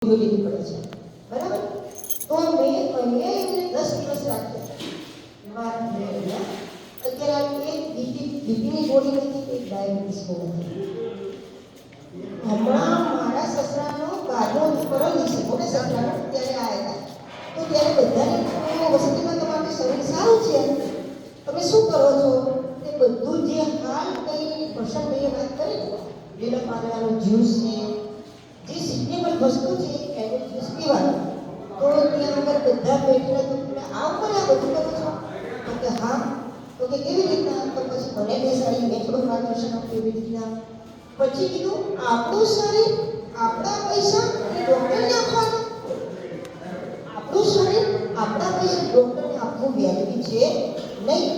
લેવી પડે છે, બરાબર? તો મેં એમને 10 દિવસ રાખ્યા. અત્યારે એક બીપીની ગોળી નથી, એક ડાયાબિટીસની નથી. હમણાં મારા સસરાનો કાઢો પરમ દિવસે મોટે સસરાનો ત્યારે આવ્યા હતા. તો ત્યારે બધાને વસ્તીમાં તમારું શરીર સારું છે, તમે શું કરો છો? તે બધું જે હાલ કઈ પ્રશાંતભાઈએ વાત કરી, લીલા પાંદડાનો જ્યુસ છે, જે સિઝનેબલ વસ્તુ છે એનું જ્યુસ પીવાનું. તો ત્યાં આગળ બધા બેઠેલા તો આવ પણ આ બધું કરો છો? તો કે હા. તો કે કેવી રીતના? તો પછી મને બેસાડી મેં થોડું માર્ગદર્શન આપ્યું એવી રીતના. પછી કીધું આપણું શરીર આપણા પૈસા અને ડૉક્ટરને આપવાનું. આપણું શરીર આપણા પૈસા ડૉક્ટરને આપવું વ્યાજબી છે નહીં.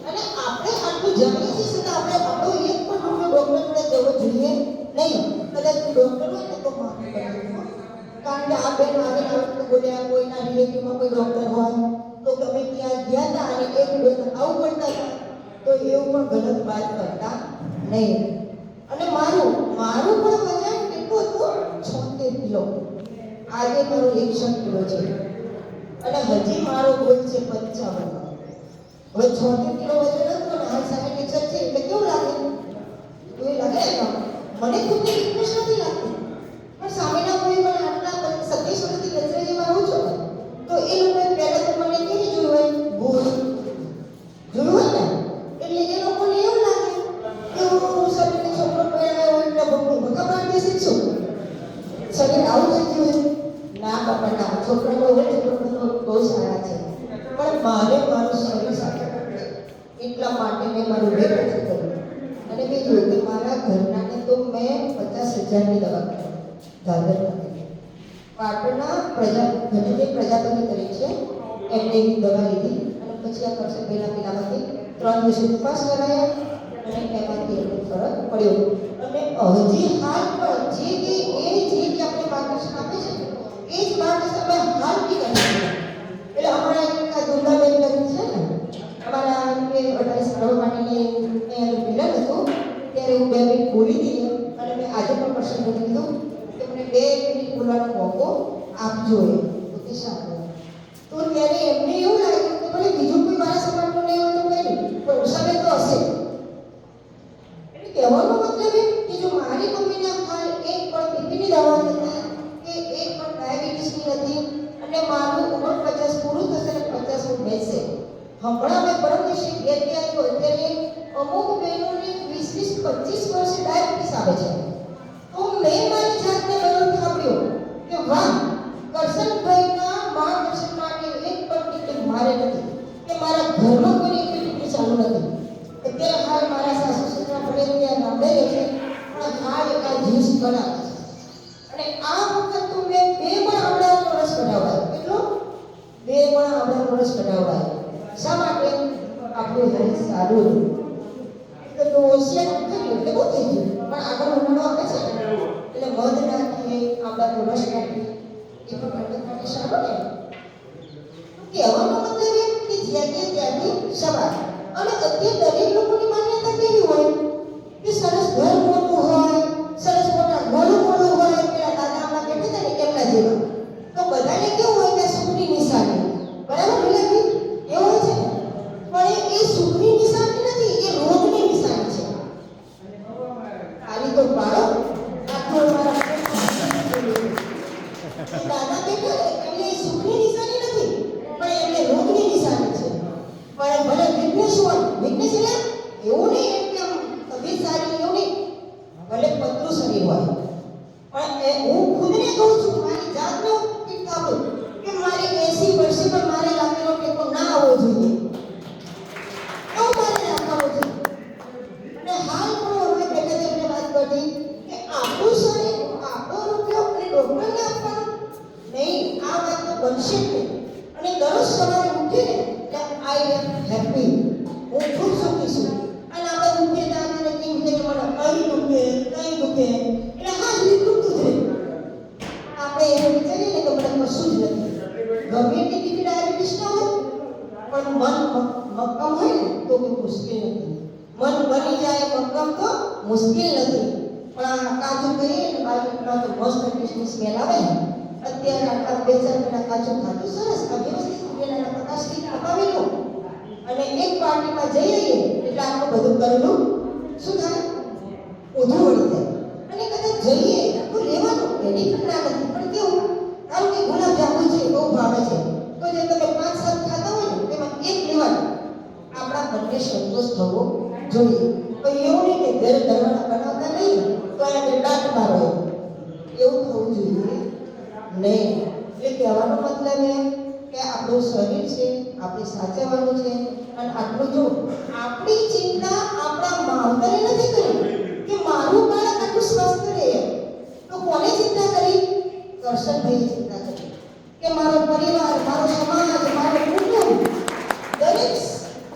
અને આપણે આટલું જાણીએ છીએ છતાં આપણે આપણો એક પણ રૂપિયો ડૉક્ટર જોડે જવો જોઈએ નહીં. કદાચ ડૉક્ટર હોય ને તો માફી કરજો, કારણ કે આ બેન આવીને બોલ્યા કોઈના રિલેટિવમાં કોઈ ડૉક્ટર હોય તો તમે ત્યાં ગયા હતા અને એક બેન આવું પડતા હતા તો એવું પણ ગલત વાત કરતા નહીં. અને મારું પણ વજન કેટલું હતું? 76 કિલો. આજે મારું 61 કિલો છે અને હજી મારો ગોલ છે 55. હવે 76 કિલો વજન હતું અને હાલ 60 છે એટલે કેવું લાગે? એવું લાગે ને? મને ખુદને ફિટનેસ નથી લાગતી, પણ સામેના કોઈ મને આટલા 27 વર્ષથી ગજરાજીમાં રહું છું તો એ લોકોએ પહેલાં તો મને કેવી જોયું હોય? ભૂલ જોયું હોય ને, એટલે એ લોકોને એવું લાગે કે હું શરીરને છોકરો પહેરાયો હોય એટલે ભગા પાડી દેશે છું, શરીર આવું થઈ ગયું. ના બાપા ના, છોકરાઓ હોય છોકરાઓ બહુ સારા છે, પણ મારે મારું શરીર સાથે એટલા માટે મેં મારું વેટ ઓછું કર્યું. અને મેં જોયું કે મારા ઘરનાને તો મેં 50,000ની દવા કરી દાદર નથી. પાટણના ઘણી પ્રજાપતિ કરી છે એમને એવી દવા લીધી અને પછી આ વર્ષે પેલામાંથી 3 દિવસ ઉપવાસ કરાયા અને એમાંથી એટલો ફરક પડ્યો. અને હજી હાલ પણ જે આપણે માર્ગદર્શન આપે છે એ જ માર્ગદર્શન અમે હાલ બી કરીએ છીએ. એટલે અમારા એક દુર્ગાબેન કરી છે ને, અમારા 28 સારો માટીને મિલન હતું ત્યારે હું 2 મિનિટ બોલી હતી અને મેં આજે પણ પ્રસંગ કીધું કે મને 2 મિનિટ બોલવાનો મોકો આપજો. તો કે સારું. તો ત્યારે એમને એવું લાગ્યું કે ભલે બીજું કોઈ મારા સમાજનું નહીં હોય તો કંઈ નહીં, પણ ઉષાબે તો હશે. એટલે કહેવાનો મતલબ એ કે જો મારી મમ્મીને હાલ એક પણ બીપીની દવા નથી કે એક પણ ડાયાબિટીસની નથી અને મારું ઉંમર 50 પૂરું થશે અને 50 બેસે. હમણાં મેં પરમ દિવસે ઘેર આવ્યો ત્યારે અમુક બહેનોને 20-25 વર્ષે ડાયાબિટીસ આવે છે. તો મેં મારી જાતને બદલ સાંભળ્યો કે વાહ, કરશનભાઈના માર્ગદર્શન માટે એક પણ ટિકિટ મારે નથી કે મારા ઘરમાં કોઈ એક ટિકિટ ચાલુ નથી. અત્યારે હાલ મારા સાસુ સસરા પડે ત્યાં ગામડે રહે છે, પણ હાલ એક આ જ્યુસ બનાવે છે. અને આ વખત તો મેં 2 પણ આવડાનો રસ કઢાવડાયો. કેટલો? 2 પણ આવડાનો રસ કઢાવડાયો. શા માટે? આપણું હેલ્થ સારું હતું તો હોશિયાર કર્યું એટલે બહુ થઈ ગયું. પણ આગળ ઉનાળો આવે છે એટલે મધ નાખીએ, આવડાનો રસ નાખીએ, એ પણ ઠંડક માટે સારું ને. કહેવાનો મતલબ એમ કે ત્યાંની સવાર. અને અત્યારે દરેક લોકોની માન્યતા કેવી હોય કે સરસ ઘર મોટું હોય, સરસ મોટા ઘર હોય, પેલા દાદામાં કહેતા હતા ને કેમના જેવા, તો બધાને કેવું હોય કે સુખની નિશાની, બરાબર? વિલાજી એવું હોય છે ને, પણ એ સુખની નિશાની નથી, એ રોગની નિશાની છે. આની તો બાળક આટલું મારા દાદા બેઠા ને એટલે એ સુખની નિશાની નથી, પણ એમને રોગની નિશાની છે. પણ ભલે ફિટનેસ હોય, ફિટનેસ એટલે એવું નહીં કે આમ તબિયત સારી એવું નહીં, ભલે પતલું શરીર હોય, પણ હું ખુદને કહું છું મારી જાતનો ફિટ થાવું કે મારે 80 વર્ષે પણ મારે લાગેલો ટેકો ના આવવો જોઈએ, એવું મારે રાખવું જોઈએ. અને હાલ પણ અમે બેઠા તેમને વાત કરી કે આપણું શરીર આપણો રૂપિયો અને ડૉક્ટરને આપવાનો નહીં, આ વાત તો બનશે જ નહીં. અને દરરોજ સવારે ઉઠીને આઈ એમ હેપી, હું ખૂબ સુખી છું. અને આપણે ઉઠીએ ત્યાં મને કેમ કે મને કઈ દુખે એટલે હા જ દુખતું જ રહે. આપણે એવું વિચારીએ ને કે મને કશું જ નથી. ગમે તેટલી ડાયાબિટીસ ના હોય પણ મન મક્કમ હોય ને તો કોઈ મુશ્કેલ નથી. મન બની જાય મક્કમ તો મુશ્કેલ નથી. પણ આ કાજુ કહીએ ને બાજુમાં તો મસ્ત ટેસ્ટની સ્મેલ આવે ને 2-4 મહિના કાચું ખાધું સરસ આ વ્યવસ્થિત સૂર્યના પ્રકાશથી પકાવી લો અને એક પાર્ટીમાં જઈ આવીએ એટલે આપણે બધું કરેલું શું થાય ઊંધું વળી જાય અને કદાચ જઈએ તો લેવાનું એની ઘટના નથી પણ કેવું ધારો કે ગુલાબ જાંબુ છે બહુ ભાવે છે તો જે તમે 5-7 ખાતા હોય ને તેમાં એક લેવાનું આપણા બંને સંતોષ થવો જોઈએ તો એવું નહીં કે ઘરે દરવાજા બનાવતા નહીં તો એને દાંત મારો એવું થવું જોઈએ નહીં એટલે કહેવાનો મતલબ એ કે આપણું શરીર છે આપણે સાચવવાનું છે અને આટલું જો આપણી ચિંતા આપણા માવતરે નથી કરી કે મારું બાળક આટલું સ્વસ્થ રહે તો કોને ચિંતા કરી કરશનભાઈએ ચિંતા કરી કે મારો પરિવાર મારો સમાજ મારું કુટુંબ દરેક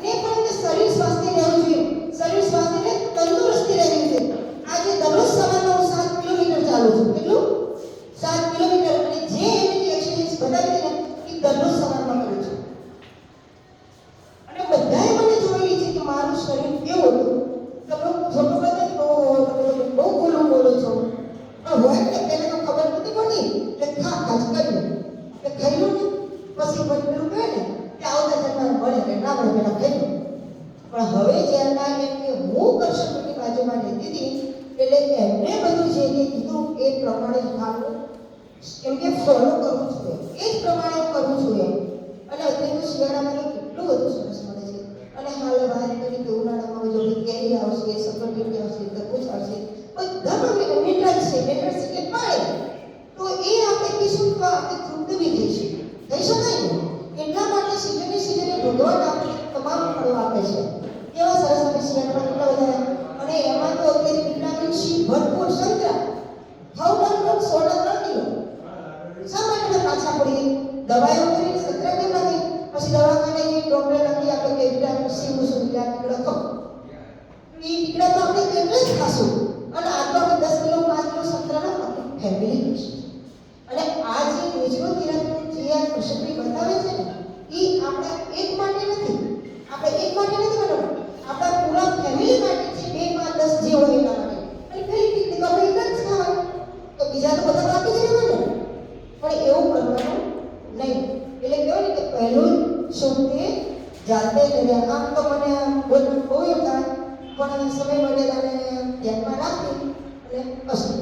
ને પણ શરીર સ્વાસ્થ્ય રહેવું જોઈએ શરીર સ્વાસ્થ્યને તંદુરસ્તી રહેવી જોઈએ આજે દરરોજ સવારમાં હું 7 કિલોમીટર ચાલું છું કેટલું 7 કિલોમીટર અને જે એની એક્સરસાઇઝ બતાવી દે ને એ દરરોજ સવારમાં કરું છું અને બધાએ મને જોયેલી છે કે મારું શરીર કેવું હતું તમે ફોટો બતાવી તો તમે બહુ બોલો છો પણ હોય ને પહેલા તો ખબર નથી પડતી એટલે ખાસ કર્યું કે ખાઈ ને પછી પેલું કહે ને કે આવતા જન્મ મળે કે ના મળે પેલા ખાઈ પણ હવે જ્યારના એમ કે હું કરશનની બાજુમાં રહેતી હતી એટલે એમને બધું જે કીધું એ પ્રમાણે ખાવું એમ કે ફોલો કરવું જોઈએ એ જ પ્રમાણે કરવું જોઈએ અને અત્યારે તો શિયાળામાં કેટલું બધું સરસ મળે છે અને હાલ બહાર કરી કે ઉનાળામાં જો કેરી આવશે સકરટેટી આવશે તરબૂચ આવશે બધામાં મિનરલ્સ છે એટલે પાણી તો એ આપણે પીશું તો આપણે તૃપ્ત બી થઈશું થઈ શકાય ને એટલા માટે સીઝને ભગવાન આપણે તમામ ફળો આપે છે કેવા સરસ આપણે શિયાળામાં કેટલા બધા અને એમાં તો અત્યારે વિટામિન સી ભરપૂર સંતરા ખાવડાનું 100 કિલો શા માટે પાછા પડીએ દવાઈઓ કરીને સંતરા કેમ નથી પછી દવાખાને ડોક્ટર લખી આપે કે વિટામિન સી મુસું ટીકડા ખાઓ એ ટીકડા તો આપણે કેટલે જ ખાશું અને આ તો આપણે 10 કિલો 5 કિલો સંતરાનો આપણી ફેમિલી ખાઈશું અને આ જે નેચરોથેરાપી જે આ કૃષ્ણભાઈ બતાવે છે ને એ આપણા એક માટે નથી આપણે એક માટે નથી બનાવવું આપણા પૂરા ફેમિલી માટે છે 2 5 10 જે હોય એના માટે અને પેલી ટીકડી તો આપણે એક જ ખાવાની તો બીજા તો બધા બાકી જ રહેવાના પણ એવું કરવાનું નહીં એટલે કહેવાય ને કે પહેલું શું તે જાતે કર્યા આમ તો મને બોલવું બહુ એમ થાય પણ સમય મર્યાદાને ધ્યાનમાં રાખી અને પસંદ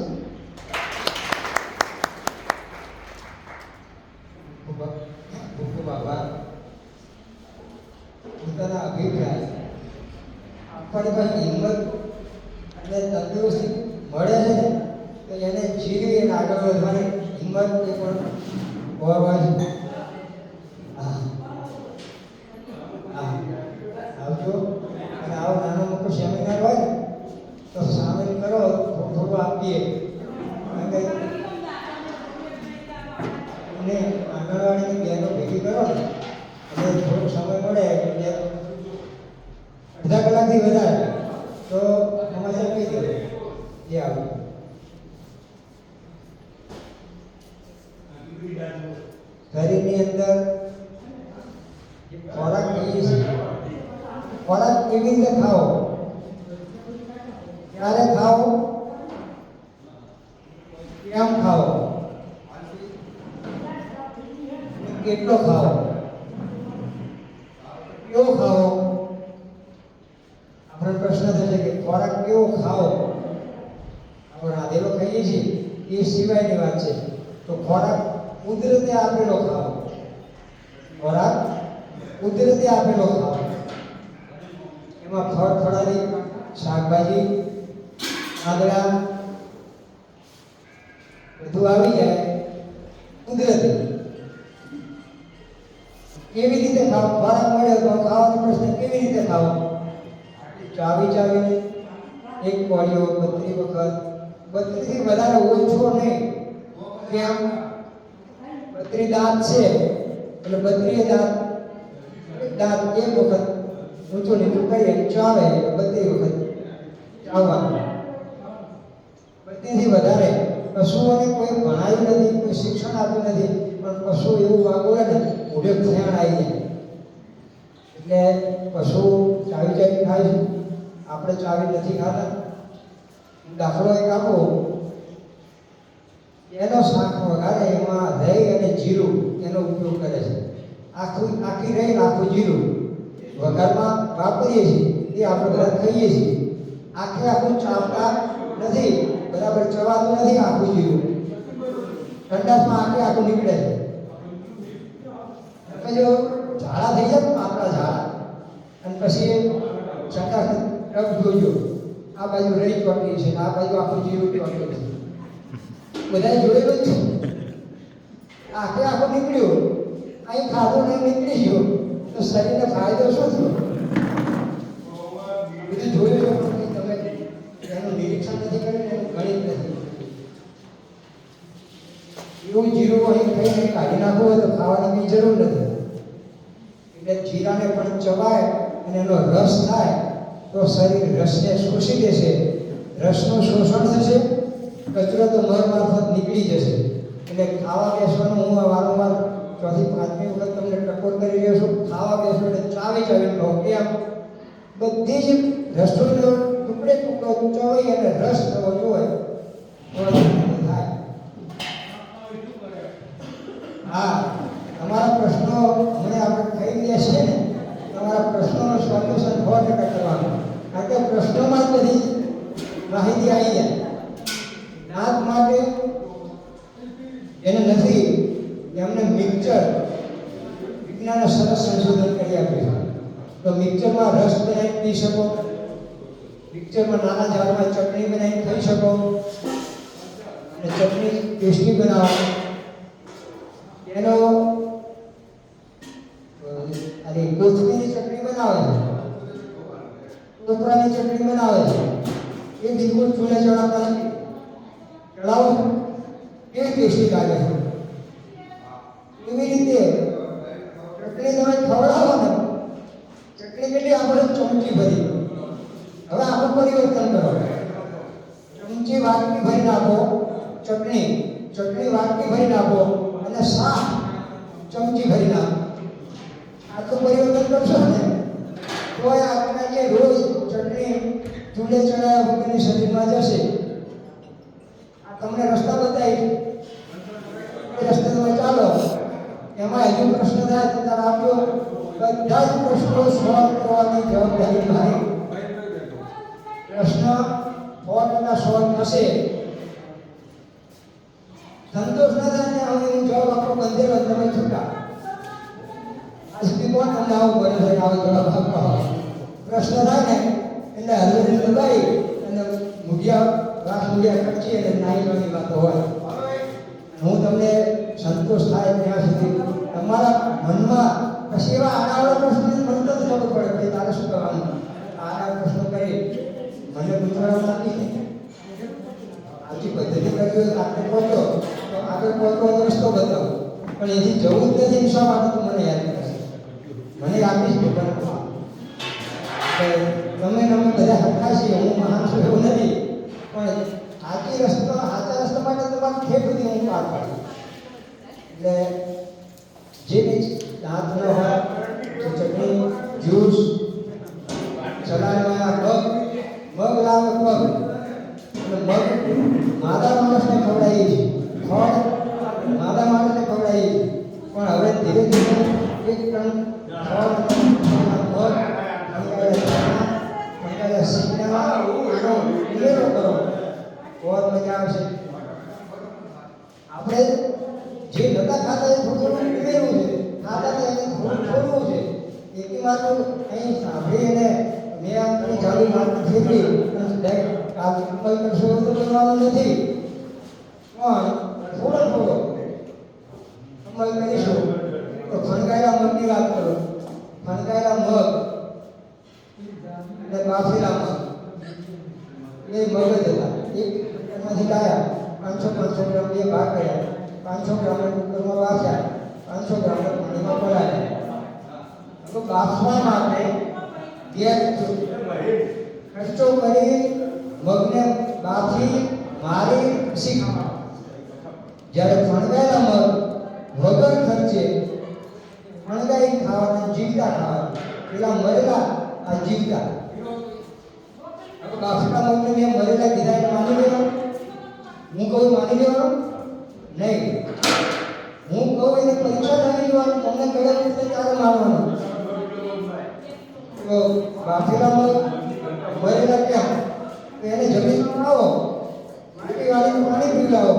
પોતાના અભિપ્રાય આપણી પાસે હિંમત અને તંદુરસ્તી મળે છે ને તો એને જીવી અને આગળ વધવાની હિંમત એ પણ હોવા છે. આવજો અને આવો નાનો મોટો સેમિનાર હોય ને તો સામેલ કરો થોડું થોડું આપીએ અને આંગણવાડીની બહેનો ભેગી કરો ને અને થોડોક સમય મળે એટલે અડધા કલાકથી વધારે તો સમાચાર કહી દો જે આવું શરીરની અંદર ખોરાક કહીએ છીએ ખોરાક કેવી રીતે ખાઓ ક્યારે ખાઓ કેમ ખાઓ કેટલો ખાઓ કેવો ખાઓ આપણે પ્રશ્ન થશે કે ખોરાક કેવો ખાઓ આપણે રાધેલો ખાઈએ છીએ એ સિવાયની વાત છે તો ખોરાક કુદરતે આપેલો ખાઓ ખોરાક કુદરતે આપેલો ખાઓ એમાં ફળ ફળાદી શાકભાજી આદળા બધું આવી જાય કુદરતી કેવી રીતે ખાવ ખોરાક મળે તો ખાવાનો પ્રશ્ન કેવી રીતે ખાવ ચાવી ચાવીને એક કોળીઓ 32 વખત 32 થી વધારે ઓછો નહીં કેમ 32 દાંત છે એટલે 32 દાંત એક વખત ઊંચું નીચું કરીએ ચાવે 32 વખત ચાવવાનું 32 થી વધારે પશુઓને કોઈ ભણાયું નથી કોઈ શિક્ષણ આપ્યું નથી પણ પશુ એવું વાગોળે ને મોઢે ભયાણ આવી જાય એટલે પશુ ચાવી ચાવી ખાય છે આપણે ચાવી નથી ખાતા દાખલો એક આપો એનો શાક વઘારે એમાં દહીં અને જીરું એનો ઉપયોગ કરે છે. આખી રહી આખું જીરું વઘારમાં વાપરીએ છીએ, એ આપણે બધા ખાઈએ છીએ. આખું ચાવતા નથી, બરાબર ચવાતું નથી આખું જીરું. ઠંડાસમાં આખું નીકળે છે. એટલે જો ઝાડા થઈ જાય ને આપણા ઝાડા, અને પછી સંડાસ ટબ જોજો, આ બાજુ રહી ચોટી છે, આ બાજુ આખું જીરું ચોટી છે, બધા જોયેલું જ છે. આખું નીકળ્યું, અહીં ખાધું નહીં નીકળી ગયો તો શરીરને ફાયદો શું થયો? બધું જોયું છે પણ તમે એનું નિરીક્ષણ નથી કર્યું, એનું ગણિત નથી. એવું જીરું અહીં ખાઈને કાઢી નાખવું હોય તો ખાવાની કંઈ જરૂર નથી. એટલે જીરાને પણ ચવાય અને એનો રસ થાય તો શરીર રસને શોષી લેશે, રસનું શોષણ થશે, કચરો તો મળ મારફત નીકળી જશે. એટલે ખાવા બેસવાનું હું વારંવાર ચોથી પાંચમી વખત તમને ટકોર કરી રહ્યો છું. ખાવા બેસો એટલે ચાવી ખાઓ. કેમ? બધી જ રસોઈનો ટુકડો ચવાઈ અને રસ થવો જોઈએ તો થાય. હા, તમારા પ્રશ્નો મને આપણે કહી દે છે ને, તમારા પ્રશ્નોનું સોલ્યુશન 100% કરવાનું. કારણ કે પ્રશ્નોમાં જ બધી માહિતી આવી જાય. નાક માટે એને નથી, એમને મિક્સર વિજ્ઞાને સરસ સંશોધન કરી આપ્યું. તો મિક્સરમાં રસ બનાવી પી શકો, મિક્સરમાં નાના જારમાં ચટણી બનાવી ખાઈ શકો, અને ચટણી ટેસ્ટી બનાવો. એનો કોથમીરની ચટણી બનાવે છે, કોપરાની ચટણી બનાવે છે, એ બિલકુલ ચૂલે ચડાવતા નથી. ચડાવો કેવી ટેસ્ટી લાગે છે. એવી રીતે ચટણી તમે ખવડાવો ને, ચટણી કેટલી આપણે ચમચી ભરી. હવે આખું પરિવર્તન કરો, ચમચી વાટકી ભરી નાખો, ચટણી વાટકી ભરી નાખો, અને શાક ચમચી ભરી નાખો. આખું પરિવર્તન કરશો ને તો આપણે જે રોજ ચટણી ચૂલે ચડાવ્યા વગરની શરીરમાં જશે. આ તમને રસ્તા બતાવી, એ રસ્તે તમે ચાલો. એમાં હજુ પ્રશ્ન થાય તો તારા આપજો. બધા જ પ્રશ્નો સોલ્વ કરવાની જવાબદારી મારી. પ્રશ્ન 100% સોલ્વ થશે. સંતોષ ના થાય ને હવે હું જવાબ આપો બંધેલો તમે છૂટા. આ સુધી કોણ તમને આવું કરે છે? આવો જવાબ આપવા પ્રશ્ન થાય ને એટલે હલવેલી દબાઈ અને મુઠિયા કચી અને નાની વાતો હોય. હું તમને સંતોષ થાય ત્યાં સુધી તમારા મનમાં પછી એવા આડાવાળા પ્રશ્નો મનતો જ ખબર પડે કે તારે શું કરવાનું. આડા પ્રશ્નો કરી મને પૂછવાનું નથી. આથી પદ્ધતિ કરવી હોય તો આપણે પહોંચો તો આગળ પહોંચવાનો રસ્તો બતાવો, પણ એથી જવું જ નથી. શા માટે તું મને યાદ કરશે? મને આપીશ ભગવાન. તમે બધા હરખા છીએ, હું મહાન છું એવું નથી, પણ સાચા રસ્તા માટે તમારે ખેત બધી હું પાર પાડું. એટલે જે બી દાંત ન હોય, ચટણી, જ્યુસ, સલાડમાં મગ લાવે મગ, અને મગ માદા માણસને ખવડાવીએ છીએ, ફળ માદા માણસને ખવડાવીએ છીએ. પણ હવે ધીરે ધીરે એક ટન ફળ, મગ, સિંગના ઉમેરો કરો, બહુ મજા આવશે. આપણે જે નતા ખાતા એ થોડું ઉમેરવું છે, ખાતા તો એને થોડું છોડવું છે. એની વાત અહીં સાંભળી અને મેં આપણી ચાલુ વાત ફેરવી કાલ કરશો તો કરવાનું નથી, પણ થોડો અમલ કરીશું. તો ફણગાયેલા મગની વાત કરો. ફણગાયેલા મગ અને બાફેલા મગ, એ મગ જ હતા. એક એમાંથી લાયા 500 ગ્રામ, બે ભાગ કર્યા, 500 ગ્રામ કુકરમાં બાફ્યા, 500 ગ્રામ પાણીમાં પલાળ્યા. તો બાફવા માટે ગેસ ખર્ચો કરી મગને બાફી મારી શીખવા. જ્યારે ફણગાયેલા મગ વગર ખર્ચે ફણગાઈ ખાવાના, જીવતા ખાવાના. પેલા મરેલા, આ જીવતા. બાફેલા મગને મેં મરેલા કીધા એટલે માની લેવાનું? હું કહું માની લેવાનું નહીં. હું કહું એને પરીક્ષા તમને કડક રીતે ચાલે મારવાનું. તો બાફેલામાં ભરેલા કેમ તો એને જમીનમાં આવો માટી વાળીને પાણી પીવડાવો,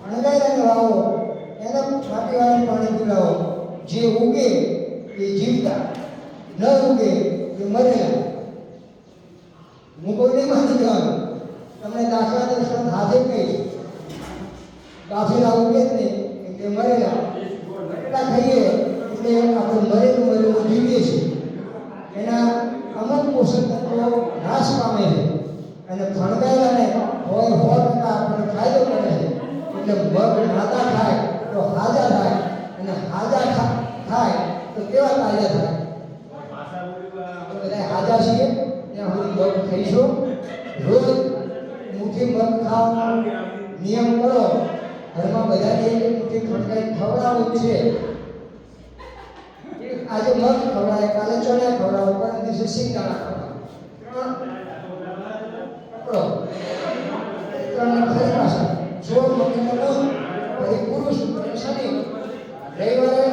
અણગાયલાને વાવો એને માટી વાળીને પાણી પીવડાવો. જે ઉગે એ જીવતા, ન ઉગે એ મરેલા. હું કોઈને માની જવાનું તમને દાખલા દર્શન હાથે કહીશ. બાફેલા ઉગે જ નહીં એટલે મરેલા, બટેટા ખાઈએ એટલે આપણે મરેલું જીવીએ છીએ. એના અમુક પોષક તત્વો નાશ પામે છે અને ફણગાયેલાને હોય 100% આપણને ફાયદો કરે છે. એટલે મગ નાતા થાય તો હાજા થાય અને હાજા થાય તો કેવા તાજા થાય. બધા હાજા છીએ ત્યાં સુધી મગ ખાઈશું. રોજ મુઠ્ઠી મગ ખાવાનો નિયમ કરો. ઘરમાં બધાને એક મુઠ્ઠી ફટકાઈ ખવડાવવું છે. આજે મગ ખવડાય, કાલે ચણા ખવડાવો, પરમ દિવસે સિંગદાણા ખવડાવો. પકડો ત્રણ ફરી પાછા સોળ મહિના દૂધ, પછી પુરુષ શનિ, રવિવારે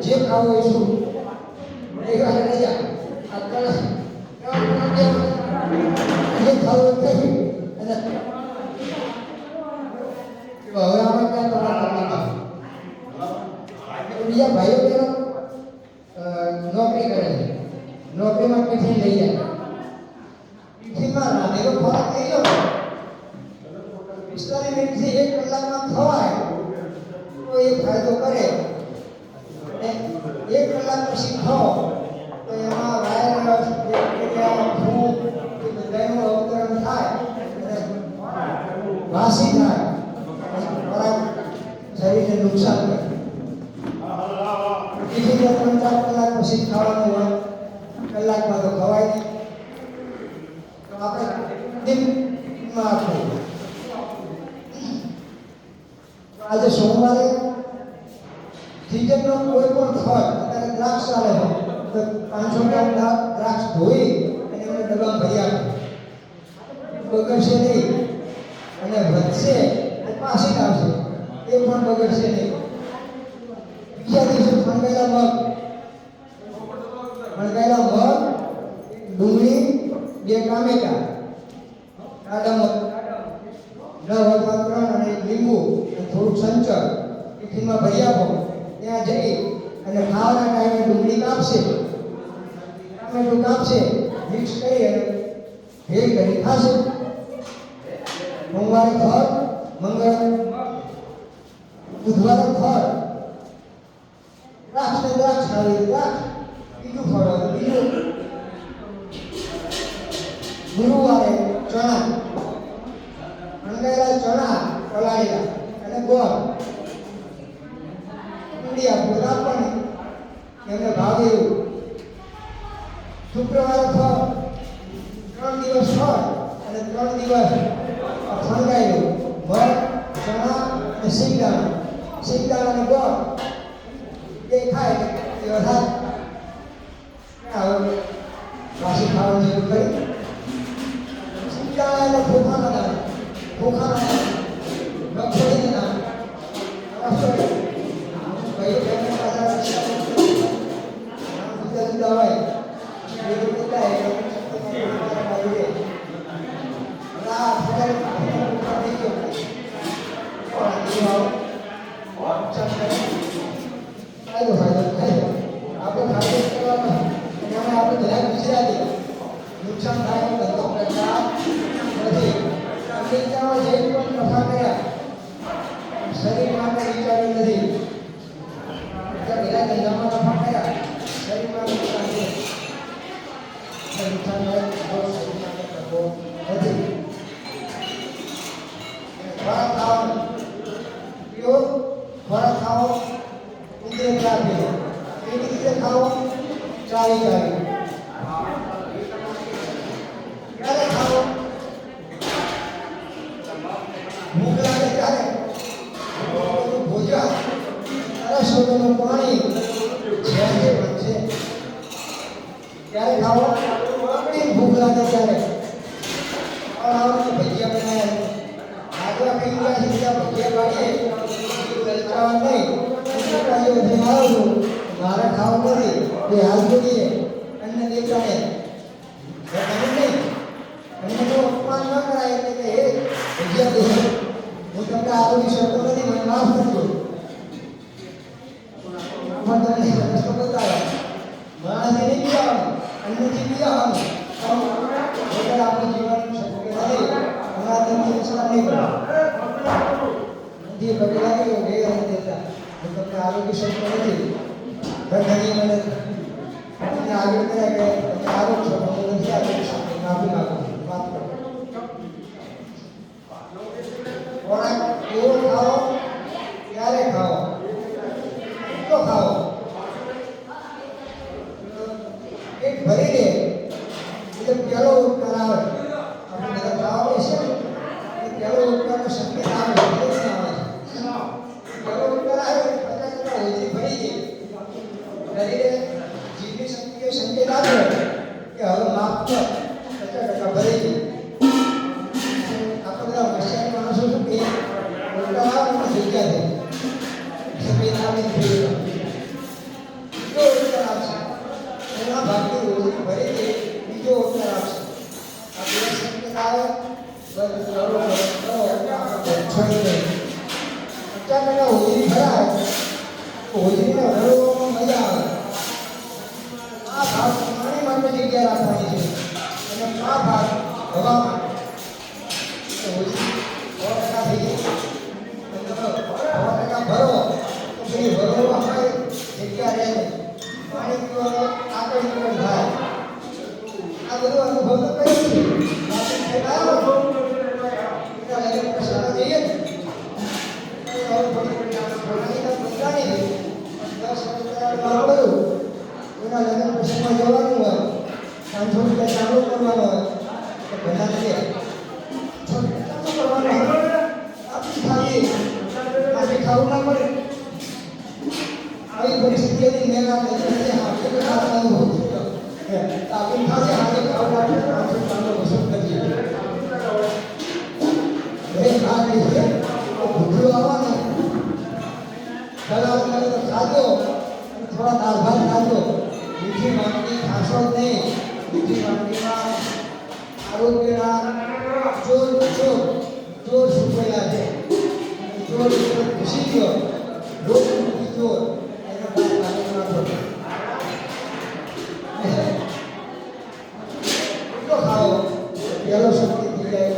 જે ખાવું એ શું, રવિવારે રજા. આ ત્રણ જે ખાવું એ કહ્યું. અને હવે આમાં ક્યાં તમારા બીજા ભાઈઓ બહેનો નોકરી કરે છે, નોકરીમાં ટિફિન લઈ જાય. ટિફિનમાં રાંધેલો ખોરાક લઈ લો, 45 મિનિટથી 1 કલાકમાં ખવાય તો એ ફાયદો કરે. અને 1 કલાક પછી ખાઓ તો એમાં વાયરસ, બેક્ટેરિયા, ફૂગ એ બધાનું અવતરણ થાય અને વાસી થાય અને ખોરાક શરીરને નુકસાન કરે. ટિફિન 3-4 કલાક પછી ખાવાનું હોય, કલાકમાં તો ખવાય નહીં. તો આપણે દિનમાં આપવું. આજે સોમવારે સિઝનનો કોઈ પણ ફળ, અત્યારે દ્રાક્ષ ચાલે છે તો 500 ગ્રામ દ્રાક્ષ ધોઈ અને એને ડબ્બામાં ભરી આપો. બગડશે નહીં અને વધશે તો પાછી આવશે, એ પણ બગડશે નહીં. બીજા દિવસે ફણગાયેલા મગ, ડુંગળી, 2 ટામેટા, કાળા મગ, 9 અથવા 3 અને લીંબુ અને થોડુંક સંચળ ટિફિનમાં ભરી આપો. ત્યાં જઈ અને ખાવાના ટાઈમે ડુંગળી કાપશે, ટામેટું કાપશે, મિક્સ કરી અને ભેળ કરી ખાશે. સોમવારે ફળ, મંગળવારે બુધવારે ફળ, દ્રાક્ષ ને દ્રાક્ષ ખાવી, દ્રાક્ષ, બીજું ફળ હોય બીજું. ગુરુવારે ચણા, ફણગાયેલા ચણા પલાળેલા અને ગોળ, ઈંડિયા ગોળા પણ એમને ભાવે એવું. શુક્રવારે ફળ, 3 દિવસ ફળ અને 3 દિવસ ફણગાયેલું મગ, ચણા અને સિંગદાણા અને ગોળ એ ખાય એ વધારે વાસી ખાવાની જરૂર કરી. સિંગદાણા એટલે ખોખાના મગફળીના દાણા, ભાઈ બહેનો પાછા જુદા જુદા હોય એ રીતે થાય. નુકસાન થાય ધંધો કરતા નથી. અમેરિકામાં જે પણ નફા કર્યા શરીર માટે વિચાર્યું નથી. પેલા ધંધામાં નફા કર્યા શરીરમાં નુકસાન છે. નુકસાન થાય તો શરીર માટે કરવો નથી. ખોરાક ખાવાનો પીવો, ખોરાક ખાવો, કુદરત રાખીએ. કેવી રીતે ખાવો? ચાવી ક્યારે ખાવો? ભૂખ લાગે ત્યારે, ભોજન, સરસ વગરનું પાણી જ્યારે બનશે ત્યારે ખાવો. આપણી ભૂખ લાગે ત્યારે ભજીયા બનાવ્યા, આગળ કઈ ગયા છે ત્યાં ભજીયા પાડીએ, લલચાવા નહીં. નથી એ હાથ જોડીએ અન્ય દેવતાને તમે નહીં અન્યનું અપમાન ન કરાય એટલે કે હે વિદ્યા દેહ હું તમને આરોગી શકતો નથી મને માફ કરજો હું તમને રસ્તો બતાવ્યો માણસે નહીં પીવાનું અન્નથી પીવાનું વગર આપણું જીવન શક્ય નથી હમણાં તમને વિશ્વાસ નહીં કરો જે ભગવાન યોગે અને દેતા હું તમને આરોગી શકતો નથી ઘણી મને તમને આગળ કર્યા કે તમે આરોગ છો હું નથી આરોગી શકતો માફી માંગુ માફ કરો ખોરાક એવો ખાઓ ક્યારે ખાઓ તો ખાઓ પેટ ભરી દે એટલે પહેલો ઉપકાર આવે આપણે બધા ખાવા બેસે એ પહેલો ઉપકારનો સંકેત આવે પહેલો ઉપકાર આવે 50% ઓછી ભરી દે શરીરે જીવની શક્તિએ સંકેત આપે કે હવે માફ કર 50% ભરી દે આપણે બધા હોશિયાર માણસો શું કે ઉપકાર આવે તો જગ્યા દે સફેદ આવે બીજો ઉપકાર આપશે એના ભાગની ઓછી ભરી દે બીજો ઉપકાર આપશે આ બે સંકેત આવે બસ છોડી દે 50% હોળી ભરાય તો હોળીને હળવવામાં મજા આવે આ ભાગ પાણી માટે જગ્યા રાખવાની છે અને આ ભાગ હવા માટે હોળી 100% થઈ ગઈ તમે 100% ભરો તો પછી ભરવામાં જગ્યા રહે પાણી પીવાનો આગળ થાય આ બધો અનુભવ તો કર્યો છે બાકી એના લગ્ન પ્રસંગ જઈએ ને એના લગ્ન પ્રસંગમાં જવાનું હોય 500 રૂપિયા ચાલુ કરવાનો હોય તો ઘણા નથી કરવાનો આપી ખાઈએ આજે ખાવું ના પડે આવી પરિસ્થિતિ હતી મેં ના નથી અનુભવ આપી ખાઈએ આજે ખાવું માટે 500 ચાલુ વસૂલ કરીએ ખા લઈએ તો ભૂખ્યો આવવાનો ખાધો થોડા દાળ ભાત ખાધો મીઠી માંગણી ખાશો જ નહીં મીઠી માંગણીમાં આરોગ્યના ચોર સુખેલા છે ચોર ઘૂસી ગયો રોગ મુક્તિ ચોર એનો એટલો ખાઓ પહેલો શક્તિ થઈ જાય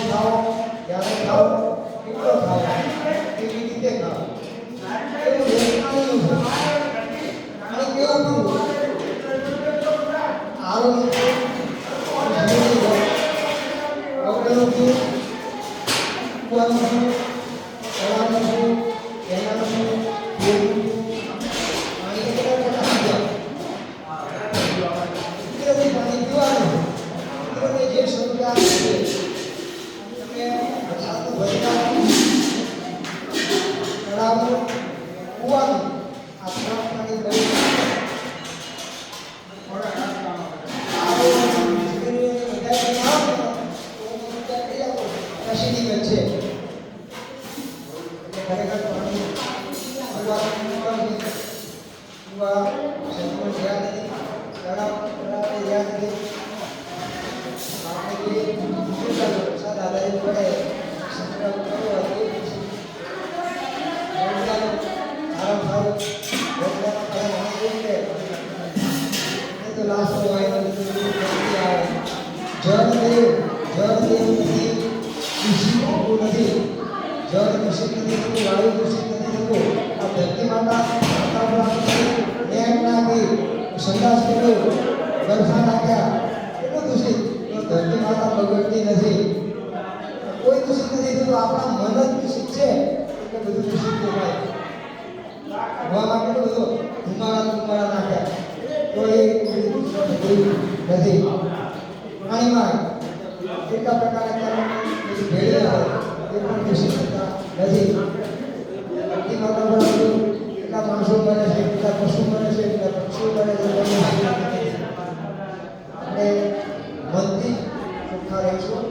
ખાઓ જ્યારે ખાઓ કેટલો ખાઓ કેવી રીતે ખાઓ એવું વેચવાનું અને કેવું કરવું આરોગ્ય ડોક્ટરનું શું કુવાનું શું કળાનું શું એનાનું શું પાણી પીવાનું જે શરૂઆત છે તળાવનું કુવાનું આ ત્રણ પાણી કરી છે ખરેખર પાણી વરસાદ આધારિત પડે સંગ્રહ કરવો તો લાસ્ટ હોય જળદેવ નથી દૂષિત નથી જળ દૂષિત નથી થતું વાયુ દૂષિત નથી થતું આ ધરતી માતા નેટ નાખી સંદાસ કર્યો ગરફા નાખ્યા કેટલું દૂષિત તો ધરતી માતા બગડતી નથી કોઈ દૂષિત નથી થતું આપણા મન જ દૂષિત છે એટલે બધું દૂષિત થાય હવામાં કેટલું બધું ધુમાડા નાખ્યા તો એ નથી પાણીમાં કેટલા પ્રકારના ભેળેલા એ પણ દૂષિત થતા નથી ધરતી માતા પર કેટલા માણસો બને છે કેટલા પશુ બને છે કેટલા પક્ષીઓ બને છે આપણે મનથી ચોખ્ખા રહીશું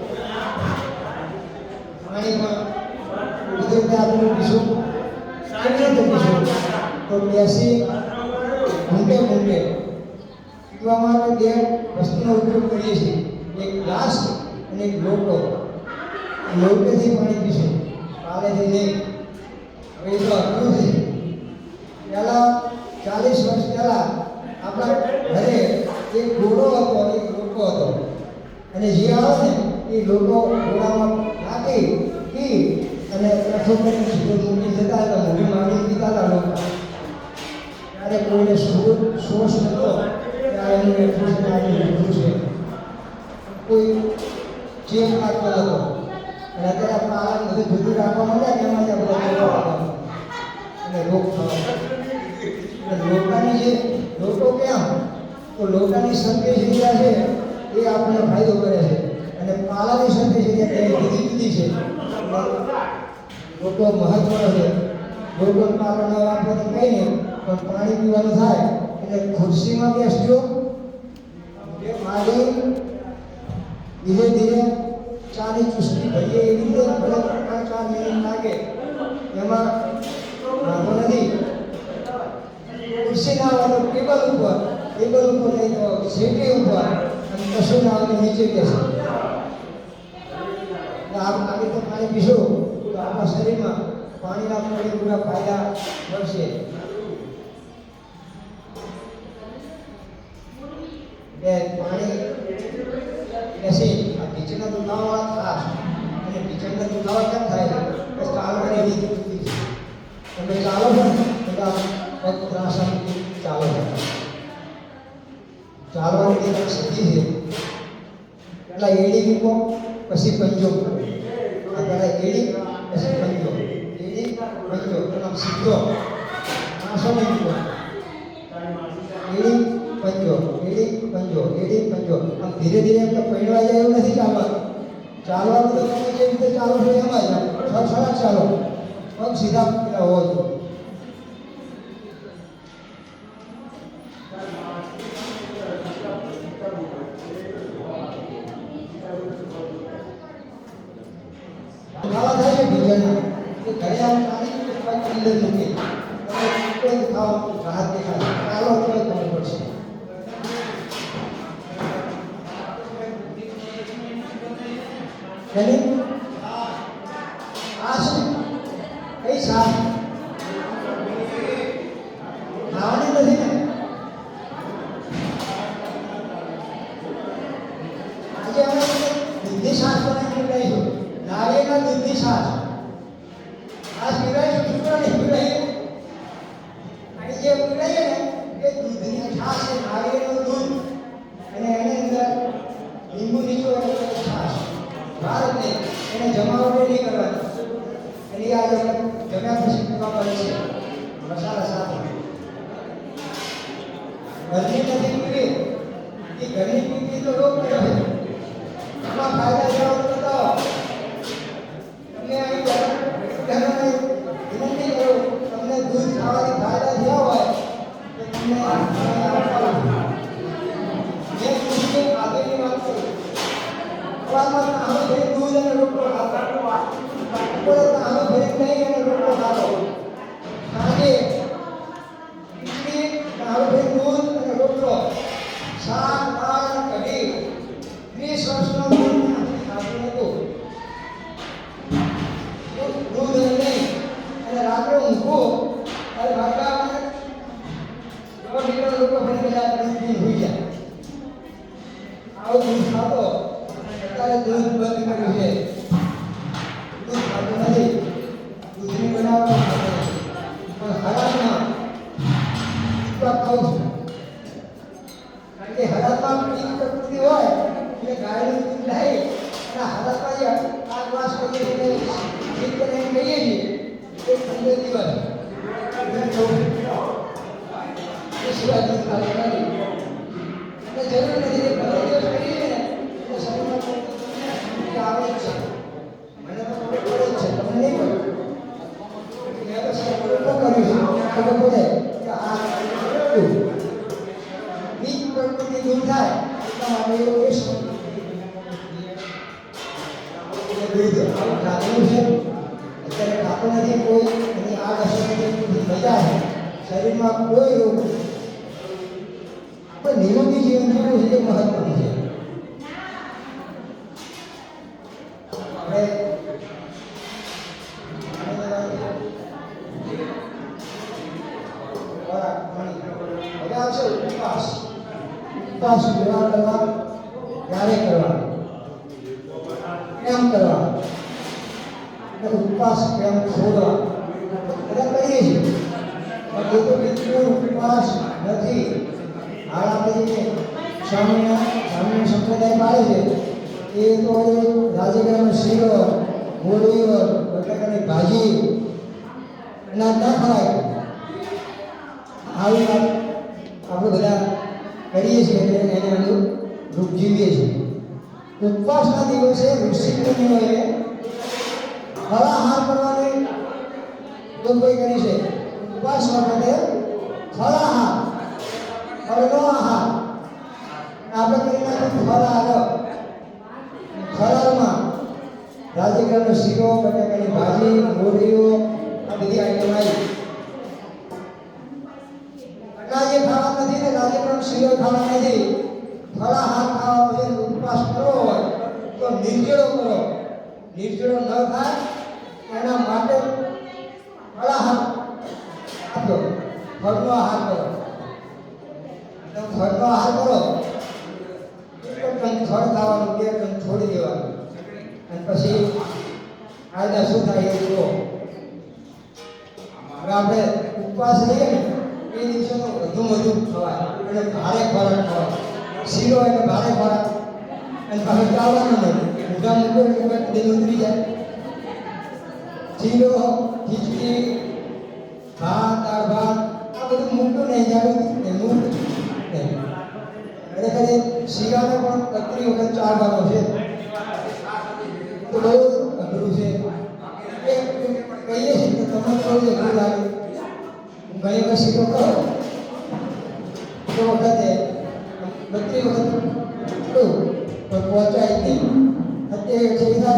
પાણી પણ કુદરતે આપણું પીશું કેવી રીતે પીશું તો બેસી ઘૂંટે ઘૂંટે પીવા માટે બે વસ્તુનો ઉપયોગ કરીએ છીએ એક ગ્લાસ અને એક લોટો લોટેથી પાણી પીશું પાલેથી નહીં હવે એ તો અઘરું છે પહેલાં 40 વર્ષ પહેલાં આપણા ઘરે એક ઘોડો હતો એક લોટો હતો અને જે આવે ને એ લોટો ઘોડામાં નાખી પી અને કઠો કરીને સીધો મૂકી જતા હતા મૂકી માંડી પીતા હતા લોકો ત્યારે કોઈને સોસ નહોતો ત્યારે એનું એટલું છે આજે એટલું છે કોઈ ચેપ નાખતો નહોતો અને અત્યારે પાલન બધું જુદું રાખવા માંડ્યા કે એમાં બધા અને રોગ થવા લોટાની જે લોટો કેમ તો લોટાની સંદેશક્રિયા છે એ આપણને ફાયદો કરે છે અને પાલાની સંદેશક્રિયા એ જુદી જુદી છે લોટો મહત્વનો છે લોટો પાલો ન વાપરો તો કંઈ નહીં પણ પાણી પીવાનું થાય એટલે ખુરશીમાં બેસજો માંડી ધીરે ધીરે ચાની ચુસ્કી ભરીએ એવી રીતે ભલે 3-4 મિનિટ લાગે એમાં વાંધો નથી ખુરશી ના આવે તો ટેબલ ઉપર નહીં તો સીટી ઉપર અને કશું ના આવે નીચે બેસે આવી રીતે પાણી પીશું તો આપણા શરીરમાં પાણીના પૂરેપૂરા ફાયદા મળશે પાણી બેસી આ કિચનના દુખાવા ખાસ અને કિચનના દુખાવા કેમ થાય છે કે ચાલવાની રીત જુદી છે તમે ચાલો છો બધા પગ ત્રાસા ચાલો ચાલવાની રીત સીધી છે પહેલાં એડી મૂકો પછી પંજો આ પહેલાં એડી પછી પંજો એડી પંજો આમ સીધો ત્રાસો નહીં મૂકો એડી પંજો એડી પંજો એડી પંજો આમ ધીરે ધીરે એમને પૈણવા જાય એવું નથી ચાલવાનું ચાલવાનું તો તમે જે રીતે ચાલો છો એમાં જ સરસરા ચાલો પગ સીધા પેલા હોવો જોઈએ ખાવા થાય છે ભોજન કે ઘરે આમ પાણી અંદર મૂકી તમે કોઈ ખાવ રાહત દેખાય ચાલો તો ખબર પડશે Jadi, asli, Aisyah, nawan itu sih, aja orang ini saat orang kita itu, nari kan ini saat, as kita itu juga nih kita itu, aja kita ya, itu dunia saat se nari itu dun, ini enggak, imun itu ada saat. Bharat ને એને જમાવટ નહીં કરવાની એની આજે જમ્યા પછી પીવા પડે છે મસાલા સાથે ગરમી નથી પીવી એ ગરમી પીવી તો રોગ પડે છે એમાં ફાયદા જાઓ તો બતાવો તમને અહીં વિનંતી કરું તમને દૂધ ખાવાની ફાયદા થયા હોય તો તમને જે દૂધની આગળની વાત કરું માં આનો ફેર દૂધ અને રોટલો ખાતો બપોરે આનો ફેર નહીં અને રોટલો ખાતો સાંજે ઇડલી આનો ફેર દૂધ અને રોટલો શાક દાળ અને કઢી 20 વર્ષનો દૂધ ખાતું નહોતું દૂધ નહીં અને રાત્રે ઊંઘો ત્યારે ભાગા દોઢ લીટર રોટલો ભરી ગયા પછી હોઈ જાય આવું દૂધ ખાતો અત્યારે દૂધ બંધ કર્યું છે દૂધ ખાતું નથી દૂધની બનાવટ પણ હરાતમાં ખાવું છું કારણ કે હરાતમાં પીક પ્રકૃતિ હોય એટલે ગાયનું દૂધ લાવી અને હરાતમાં જે આ ગ્લાસ કરીએ છીએ પીક કરીને કહીએ છીએ એ 15 દિવસ એ સિવાય દૂધ ખાતું નથી એટલે જરૂર નથી કે 15 દિવસ કરીએ છીએ ને એટલે શરીરમાં આવે છે મને તો ખબર પડે છે તમને નહીં પડે મેં તો સર્કલ કર્યું છે ખબર પડે કે આ બીજ પ્રકૃતિ દૂર થાય એટલા માટે એવું કહીશું એ દૂધ આવું ખાધેલું છે અત્યારે ખાતો નથી કોઈ એની આ અસર મજા છે શરીરમાં કોઈ રોગ નથી. પણ નિરોગી જીવન જીવવું છે એ મહત્વનું છે. આપણે હવે આવશે ઉપવાસ. ઉપવાસ કેવા કરવા, ક્યારે કરવા, કેમ કરવા, ઉપવાસ કેમ છોડવા બધા કરીએ છીએ. પણ એ તો બિલકુલ ઉપવાસ નથી. હાલ આપણે જે સ્વામિનારાયણ સંપ્રદાય પાડે છે એ તો રાજગરાનો શીરો, ગોળીઓ, બટાકાની ભાજી અનાજ ના ખવાય. આવી વાત આપણે બધા કરીએ છીએ અને એને અનુરૂપ જીવીએ છીએ. ઉપવાસના દિવસે ઋષિમુનિઓએ ફળાહાર કરવાની જોગવાઈ કરી છે. ઉપવાસ વખતે ફળાહાર, ફળનો આહાર આપણે કરી નાખ્યું ફળાહાર. ફળાહારમાં રાજગરાનો શીરો, બટાકાની ભાજી, ગોળીઓ આ બધી આઈટમ આવી. અનાજે ખાવા નથી ને રાજગરાનો શીરો ખાવા નથી, ફળાહાર ખાવાનો છે. ઉપવાસ કરવો હોય તો નિર્જળો કરો. નિર્જળો ન થાય એના માટે ફળાહાર આપો, ફળનો આહાર કરો. ફળનો આહાર કરો એક ટન ફળ ખાવાનું, 2 ટન છોડી દેવાનું. અને પછી ફાયદા શું થાય એ જુઓ. હવે આપણે ઉપવાસ લઈએ ને એ દિવસોનો વધુ ખવાય એટલે ભારે ખોરાક ખવાય. શીરો એટલે ભારે ખોરાક અને પાછું ચાલવાનું નથી. ઊંધા મૂકો એટલે દિલ ઉતરી જાય. શીરો, ખીચડી, ભાત, દાળ ભાત આ બધું મૂકતું નહીં, જાણું મૂકતું નહીં. ખરેખર શીરાને પણ 32 વખત ચાલવાનો છે તો બહુ અઘરું છે. એ કહીએ છીએ કે તમને બહુ અઘરું લાગે. ઘણી વખત શીરો કરો તો વખતે 32 વખત પણ પહોંચાય નહીં. અત્યારે સુવિધા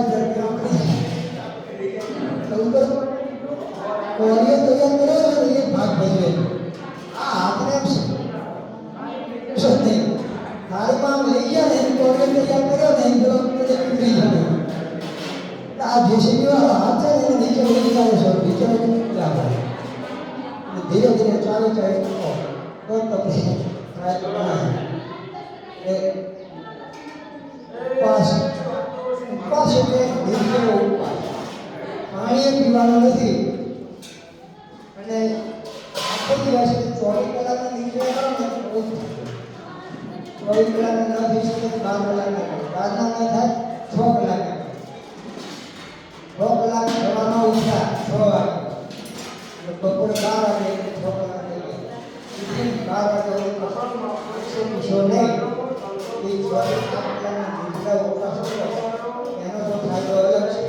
કોળીઓ તૈયાર કર્યો છે એ ભાગ ભજવે. આ હાથને નહીં થાળીમાં લઈ ગયા ને કોળીઓ તૈયાર કર્યો ને એ પેલો ઉતરી જાય. આ જેસીબી વાળો હાથ છે ને એને નીચે ઉતરી જાય છે. નીચે ધીરે ધીરે ચાલી જાય તો તમને ઉપવાસ એટલે નિર્જળો ઉપવાસ. પાણી પીવાનું નથી અને આખો દિવસ 24 કલાકના નિર્જળો કરો ને તો 24 કલાકના ન થઈ શકે તો 12 કલાકના કરો. 12 ના થાય 6 કલાકના. 6 કલાક સવારમાં ઉઠ્યા 6 વાગે, બપોરે 12 વાગે 6 કલાક થઈ ગયા. 12 વાગે પૂછો નહીં એ 24 કલાકના નિર્જળા ઉપવાસ કરો એનો તો ફાયદો અલગ છે.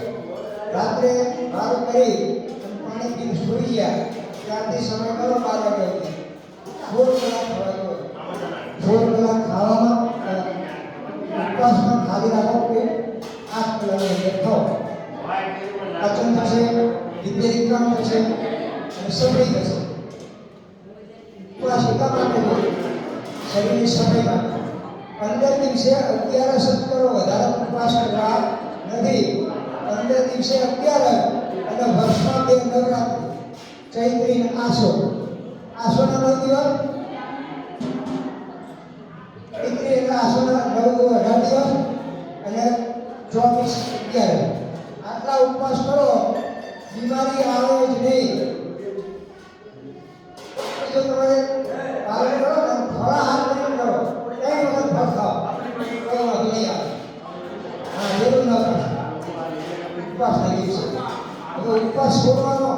રાત્રે બારું કરી અને પાણી પીને સૂઈ ગયા ત્યારથી સમય કરો 12 વાગ્યા સુધી 16 કલાક ખવાય. 16 કલાક ખાવામાં ઉપવાસમાં ખાલી રાખો કે 8 કલાકની અંદર ખાઓ. પાચન થશે, વિદ્યાર્થી કામ થશે અને સમય થશે. ઉપવાસ એટલા માટે શરીરની સમય માટે 15 દિવસે 11 કરો. વધારે ઉપવાસ કરવા નથી. 15 દિવસે 11 અને વર્ષમાં 2 નવરાત્રિ, ચૈત્રી અને આસો. આસોના 9 દિવસ, ચૈત્રી એટલે આસોના 9 દિવસ અને 24 11. આટલા ઉપવાસ કરો, બીમારી આવે જ નહીં. જો તમારે પાલન કરો ને ફળાહાર નહીં કરો, 3 વખત ફળ ખાઓ તો વાંધો નહીં આવે. હા જરૂર ન કરે ઉપવાસ થઈ ગઈ છે. હવે ઉપવાસ છોડવાનો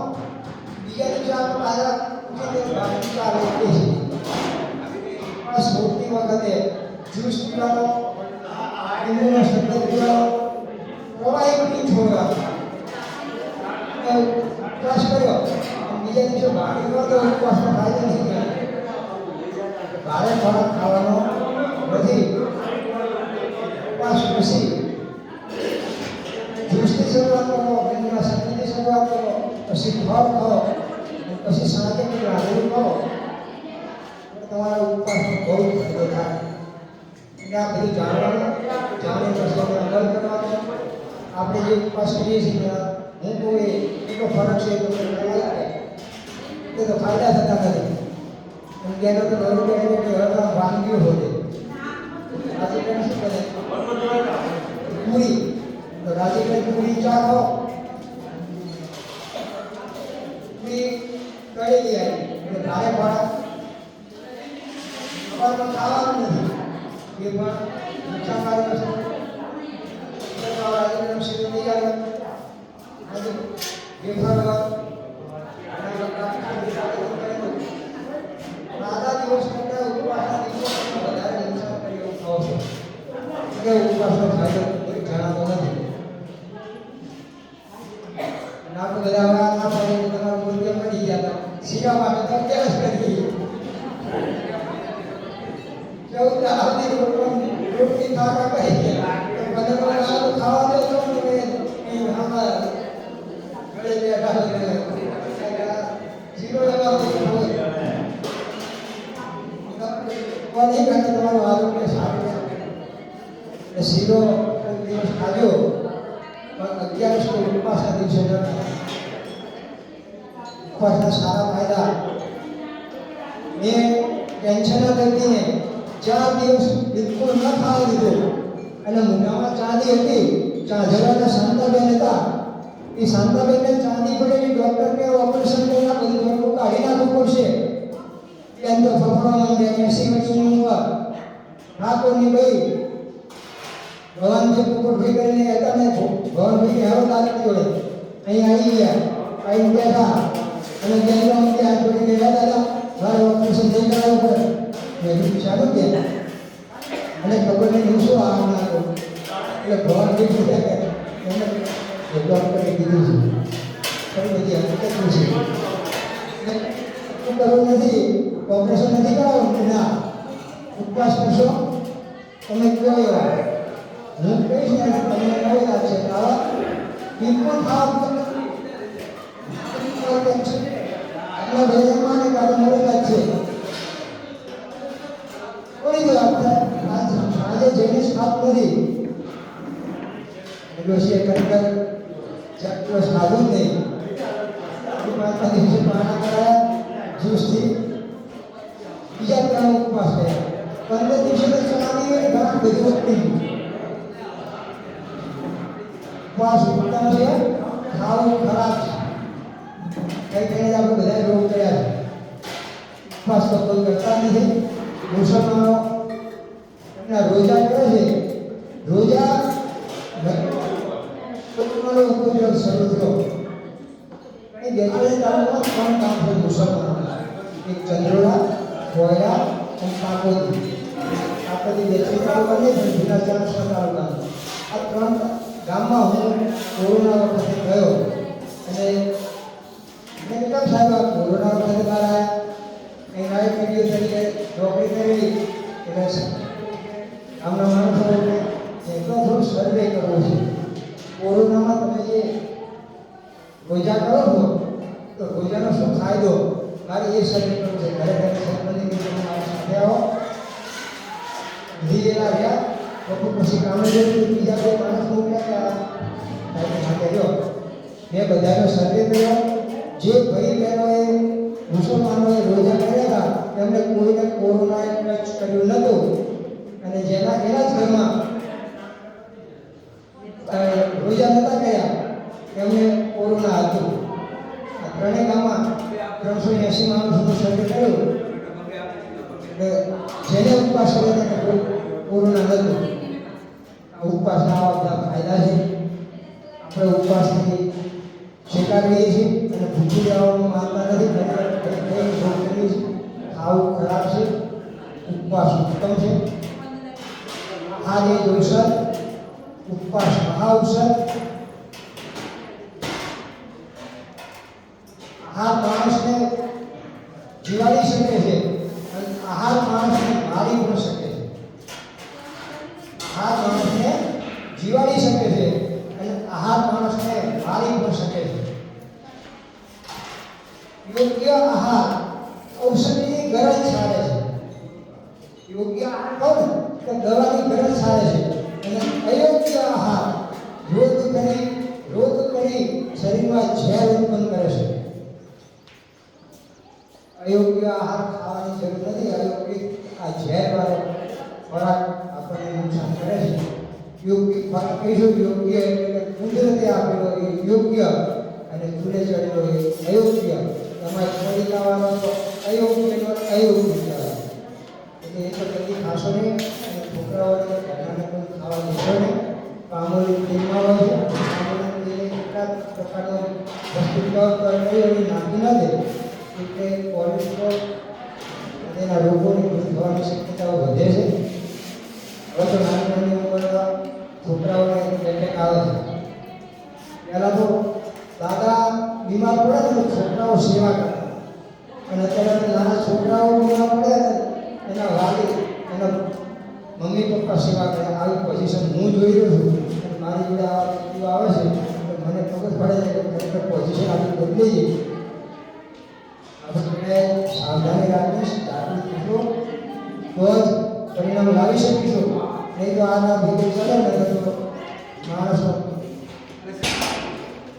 બીજા દિવસે આપણે તાજા ચાલે છે. ઉપવાસ છોડતી વખતે જ્યુસ પીવાનો, લીંબુનો શરબત પીવાનો, પ્રવાહી પાણી છોડવાનું. ઉપવાસ કર્યો બીજા દિવસે ભારી કરો તો ઉપવાસનો ફાયદો નહીં થાય. ભારે ખોરાક ખાવાનો નથી. ઉપવાસ પછી જ્યુસ દૂધથી શરૂઆત કરો, મેંદુના શક્તિથી શરૂઆત કરો, પછી ફળ ખાઓ, પછી સાંજે કંઈક રાંધેલું ખાઓ, તો તમારા ઉપવાસનો બહુ ફાયદો થાય. એટલે આ બધું જાણવાનું, જાણીને પછી આપણે અમલ કરવાનો. આપણે જે ઉપવાસ કરીએ છીએ હું કહું એટલો ફરક છે તો એ તો ફાયદા થતા નથી. એમ કે એનો તો નવું એટલે હરવા વાનગીઓ હોય. રાજીકરણ શું કરે? પૂરી. તો રાજીકરણ પૂરી ચા ખાઓ, પૂરી તળેલી આવી એટલે ભારે ભાડા સવારમાં ખાવાનું નથી. એ પણ નુકસાનકારક વસ્તુ. રાજીકરણ શીરો નહીં આવે આજે વેફર આધા દિવસ કરતા ઉપવાસના દિવસો વધારે નુકસાન કરી એવું ખાવ છો એટલે ઉપવાસનો ફાયદો કોઈ જણાતો નથી. આપણે બધા વાત ના પડે તમારું મૂલ્ય મળી ગયા શીરા માટે તો કેસ કરી 14 આવતી રોટલી ખાવા કહી ગયા બધા ખાવા દે તો તમે આમાં ગળે બેઠા શીરો લેવા કોને કહે તમારું આરોગ્ય સારું છે. શીરો કોઈ દિવસ ખાજો પણ 11 ઉપવાસના દિવસે ઉપવાસના સારા ફાયદા. મેં ટેન્શનના દર્દીને 4 દિવસ બિલકુલ ન ખાવા દીધું અને મોઢામાં ચાંદી હતી. ચાંદરાના શાંતાબેન હતા. એ શાંતાબેનને ચાંદી પડેલી ડૉક્ટરને ઓપરેશન કરીને બધું ઘરનું કાઢી નાખવું પડશે. એ અંદર ફફડવા માંડ્યા. 80 વર્ષની ઉંમર. ઠાકોરની ભાઈ ભગવાનજી પોપટભાઈ કરીને હતા ને ભગવાનભાઈ હેરો તારીખ જોડે અહીં આવી ગયા. આવીને બેઠા અને બેઠા અમને હાથ જોડી ગયા દાદા મારે ઓપરેશન થઈ કરાવવું પડે. મેં કીધું ચાલું ગયા અને ખબર નહીં હું શું આરામ નાખો એટલે ભગવાનભાઈ બોલ્યા કે એમને ડૉક્ટરે કીધું છે ફરી બધી હકીકત છે કરવું નથી ઓપરેશન નથી કરાવવું ના ઉપવાસ કરશો તમે કયો એવા હું કહીશ ને તમને નવી લાગશે આવા બિલકુલ ખાવા ટેન્શન આપણા ભેજામાં ને કાઢો નવી લાગશે કોઈ દો આપણે આજે જેને ખાપ નથી ડોસીએ ખરેખર ચક્કર ખાધું જ નહીં. પાંચમા દિવસે પાણા કરાયા જ્યુસથી બીજા 3 ઉપવાસ કર્યા. 15 દિવસે તો ચણાની ઘણા બધી વખતે ઉપવાસ ઉત્તમ છે, ખાવું ખરાબ છે. કઈ કઈ આપણે બધા રોગ કર્યા છે. ઉપવાસ તો કોઈ કરતા નથી. મુસલમાનો એમના રોજા કરે છે. રોજા તમારો ઉપયોગ શરૂ થયો. એ બેતાળી તાલુકામાં 3 ગામ છે મુસલમાનો. એક ચંદ્રોડા, કોયડા અને કાકોદી. કાકોદી બેતાળી તાલુકા નહીં પણ જૂના 4 તાલુકા. આ 3 ગામમાં હું કોરોના વખતે ગયો અને મેં કેમ સાહેબ આ કોરોના વખતે બહાર આવ્યા અહીં નાયક મીડિયો તરીકે નોકરી કરેલી એટલે ગામના માણસો એટલો થોડું સર્વે કરવો છે. કોરોનામાં તમે જે રોજા કરો છો તો રોજાનો શું ફાયદો મારે એ સર્વે કરવું છે. ઘરે ઘરે સંબંધી મિત્રો મારી સાથે આવો લીધેલા રહ્યા પછી કામે જતું બીજા કોઈ માણસ મોકલ્યા સાથે જો મેં બધાનો સર્વે કર્યો. જે ભાઈ બહેનોએ મુસલમાનોએ રોજા કર્યા હતા તેમને કોઈને કોરોનાએ ટચ કર્યું નહોતું અને જેના એના જ ઘરમાં રોજા નહોતા કર્યા તેમને કોરોના હતું. આ 3 ગામમાં 380 માણસોનો સર્વે કર્યો એટલે જેને ઉપવાસ કર્યો તેને કોરોના નહોતું. આ ઉપવાસના આવા બધા ફાયદા છે. આપણે ઉપવાસથી સ્વીકારીએ છીએ અને ભૂખી રહેવાનું માનતા નથી. ખાવું ખરાબ છે, ઉપવાસ ઉત્તમ છે. આ એક ઔષધ, ઉપવાસ મહાઔષધ. આ માણસને જીવાડી શકે છે અને આહાર માણસને મારી પણ શકે છે. આહાર માણસને જીવાડી શકે છે અને આહાર માણસને મારી પણ શકે છે. યોગ્ય આહાર ઔષધિની ગરજ સારે છે. યોગ્ય આહાર કહો ને તો દવાની ગરજ સારે છે. અને અયોગ્ય આહાર રોગ કરી શરીરમાં ઝેર ઉત્પન્ન કરે છે. અયોગ્ય આહાર ખાવાની જરૂર નથી. અયોગ્ય આ ઝેરવાળો ખોરાક આપણને નુકસાન કરે છે. યોગ્ય ખોરાક કહીશું યોગ્ય એટલે કુદરતે આપેલો એ યોગ્ય અને ચૂલે ચડેલો એ અયોગ્ય. તમારે પડીકાવાનો તો અયોગ્યનો અયોગ્ય કહેવાય. એટલે એ તો કદી ખાશો નહીં. અને છોકરાઓને ઘરનાને કોઈ ખાવા દેશો નહીં. પામોલી તેલમાં હોય છે. પામોલી તેલને કેટલાક પ્રકારનો વસ્તુ નાખી ન દે એટલે કોલેસ્ટ્રોલ અને એના રોગોની દૂર થવાની શક્યતાઓ વધે છે. હવે તો નાની નાની ઉંમરના છોકરાઓને એટેક આવે છે. પહેલાં તો દાદા બીમાર પડે ને તો છોકરાઓ સેવા કરે, અને અત્યારે નાના છોકરાઓ બીમાર પડે ને એના વાલી એના મમ્મી પપ્પા સેવા કરે. આવી પોઝિશન હું જોઈ રહ્યો છું. અને મારી જોડે આવા વ્યક્તિઓ આવે છે તો મને ખબર પડે છે કે ખરેખર પોઝિશન આપણી બદલી ગઈ. આપણે સાવધાની રાખીશ, જાગૃત થશો તો જ પરિણામ લાવી શકીશું. નહીં તો આના ભેગું ચાલે ને તો માણસનો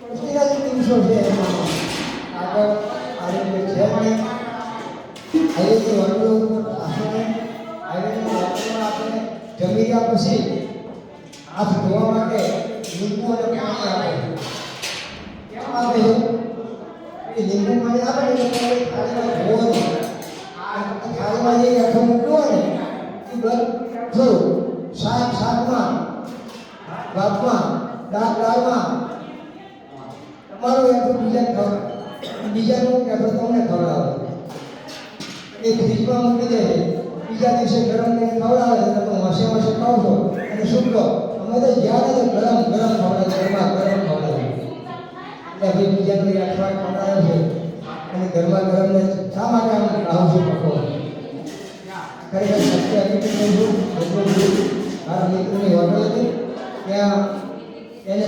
પછીના જ દિવસો છે એમાં આગળ આરોગ્ય છે નહીં. હાઈવેની હોટલો ઉપર આપણે હાઈવેની હોટલોમાં આપણે જમી ગયા પછી હાથ ધોવા માટે લીંબુ અને પાણી આપે. કેમ આપે છે? એ લીંબુ પાણી આપે ને એટલે થાળીમાં ધોવાનું. થાળીમાં જે આખો મૂક્યો હોય ને એ બધું શાકમાં, ભાતમાં, દાળમાં તમારું એટલું બીજાનું એટલું તમને ખવડાવે. એ ફ્રીજમાં મૂકી દે, બીજા દિવસે ગરમ કરીને ખવડાવે તો તમે હોંશે હોંશે ખાવ છો અને શું કહો અમે તો જ્યારે તો ગરમ ખવડાવે, ગરમ ખવડાવે. એટલે ભાઈ બીજાનું અઠવાડ ખવડાવે છે અને ગરમા ગરમને શા માટે આમ ખાવ છું પકો? ખરેખર સત્ય હકીકત કહું છું. મારા મિત્રની હોટલ હતી ત્યાં એને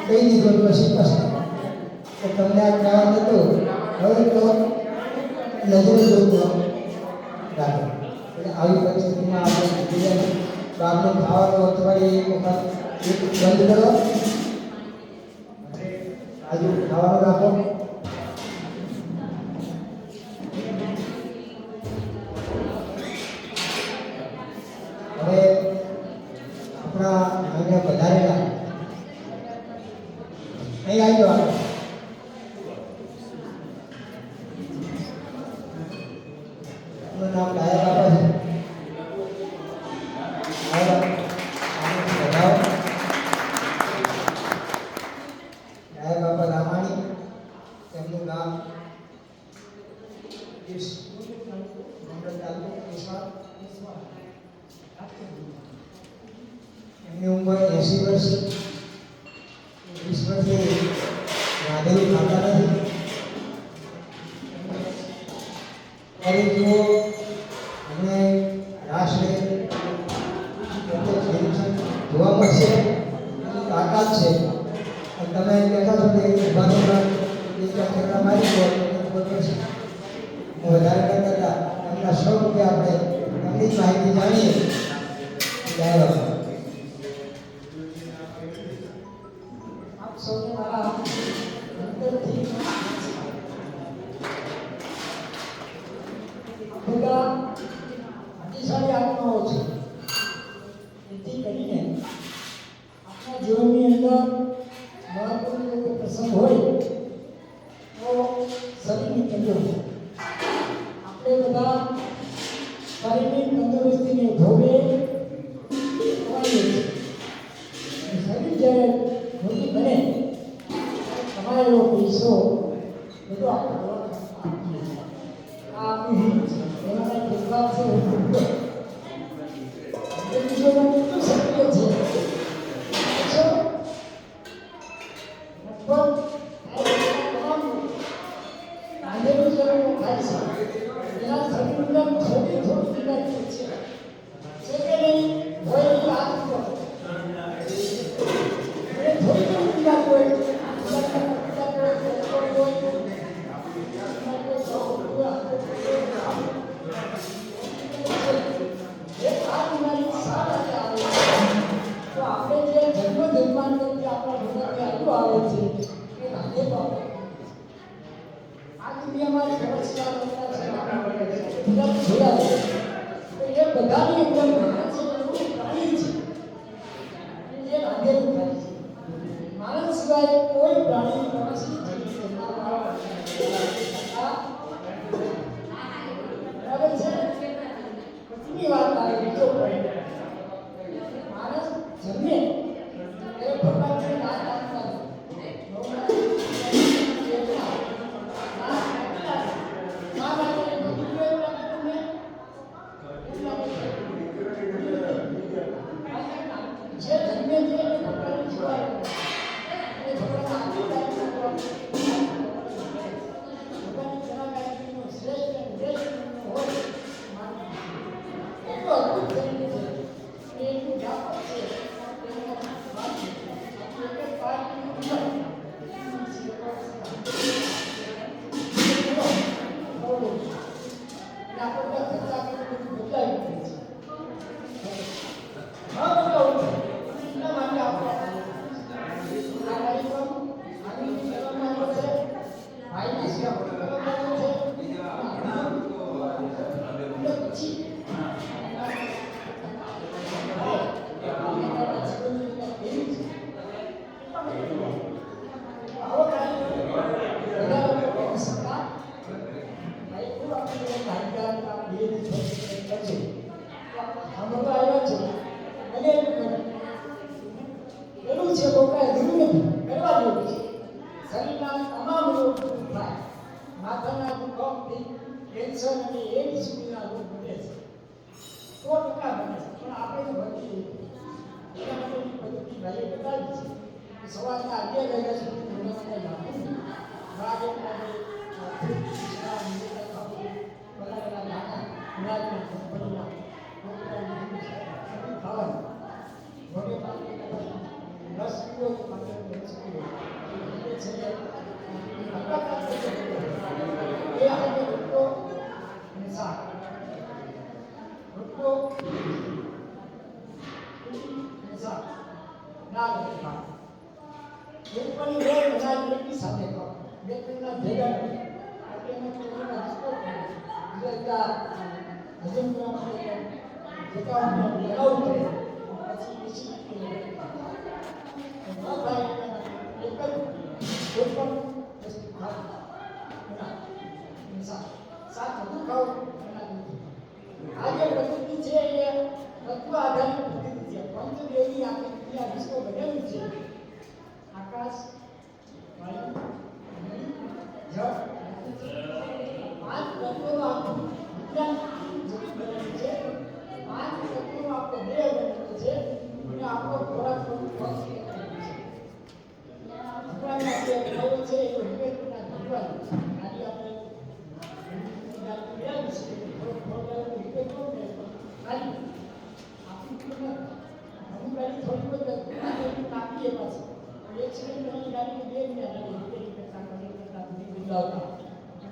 કહી દીધું પછી કે તમને આ કહેવા નહોતું, હવે તો નજરે જોતું રાખો. એટલે આવી પરિસ્થિતિમાં આપણે બીજાને બહારનું ખાવાનું અઠવાડિયે એક વખત બંધ કરો, આજુ ખાવાનું રાખો. હવે આપણા અહીંયા વધારેલા અહીં આવી જવાનું. એનું નામ ડાયા બાપા છે. ડાયા બાપા રામાણી, તેમનું નામ એમની ઉંમર 80 વર્ષ. 20 વર્ષથી રાંધેલું ખાતા નથી. ત્યારે જુઓ અને રાષ્ટ્ર જોવા મળશે એની તાકાત છે. તમે કહેતા છો કે ઉભા મારી દો વધારે કરતા હતા. એમના 100 રૂપિયા આપણે એમની જ માહિતી જાણીએ. આપ સૌને મારા અંતરથી બધા અતિશાળી આત્માઓ છે. જેથી કરીને આપણા જીવનની અંદર મહત્વનો કોઈ પ્રસંગ હોય તો શરીરની તંદુરસ્તી. આપણે બધા શરીરની તંદુરસ્તીને ભોગે ખવાઈએ છીએ. શરીર જ્યારે રોગી બને તમારે એવો પૈસો બધું આપણે આ આપણી રીત છે. એના ફેરફાર છે સક્રિય છે. થોડી આપણા ભગવાનને આટલું આવે છે કે રાધે બાપુ આ દુનિયામાં સમસ્યા બધા જોયા છે તો એ બધાની અંદર માણસ એવું પ્રાણી છે જે રાધેલું થાય છે માણસ સિવાય કોઈ પ્રાણી માણસની જીવી બરાબર છે પછીની વાત આવે બીજો પોઈન્ટ માણસ જન્મે એ ભગવાનને ના આપતા જે જન્મે છે એ ભગવાનને જીવાય એ ભગવાન ભગવાનની કલાકારીનો શ્રેષ્ઠ અને શ્રેષ્ઠ હોય એટલો અદભુત તરીકે છે એ એટલું વ્યાપક છે એનો વાત છે આપણે એક જ પાર્ટીનું માથાના દુખાવથી કેન્સર અને એડ્સ સુધીના રોગ બને છે 100% બને છે પણ આપણે તો બચી એના માટેની પદ્ધતિ ભાઈએ બતાવી છે કે સવારના 11 વાગ્યા સુધી ભણવાના લાભો રાગે આજે પ્રકૃતિ છે એ તત્વ આધારિત પ્રકૃતિ છે પંચદેવની આખી ક્રિયા વિશ્વ બનેલું છે આકાશ વાયુ જળ પાંચ તત્વોનું આખું વિજ્ઞાન જગત બનેલું છે પાંચ તત્વોનું આપણો દેહ બનેલો છે અને આપણો ખોરાક ભગવાન આપણે કયો છે એ વિવેકના ભગવાન આજે આપણે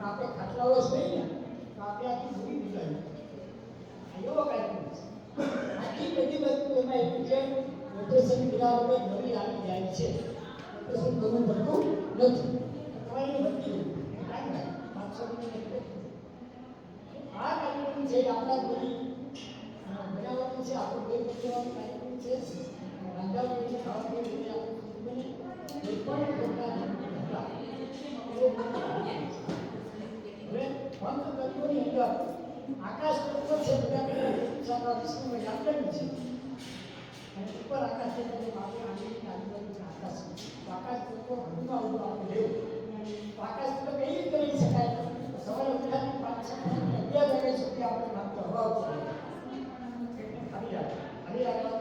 આપણે ખાટલાઓ જ નહીં ને તો આપણે આખી ભૂલી દીધા એવો કાંઈ આખી બધી વસ્તુ એમાં એવું છે ઓપરેશન કર્યા વગર નવી આવી જાય છે ઓપરેશન કરવું પડતું નથી તમારી બધી આ કાર્યક્રમ છે આપણા બધી બનાવવાનું છે આપણું બે બનાવવાનું કાર્યક્રમ છે રાંધાવાનું ખાવાનું બને કોઈ પણ પ્રકારની હવે પંચતત્વોની અંદર આકાશ તત્વ છે બધા વિષ્ણુમાં યાત્રાનું છે અને ઉપર આકાશ છે આપણે આજુબાજુ આકાશ આકાશ તત્વ હદમાં ઉભું આપણે લેવું આકાશ તત્વ કઈ રીતે કરી શકાય સવારે ઉઠાથી 5-6 વાગ્યા સુધી આપણે માત્ર હવા ઉપર ખાલી રાખવા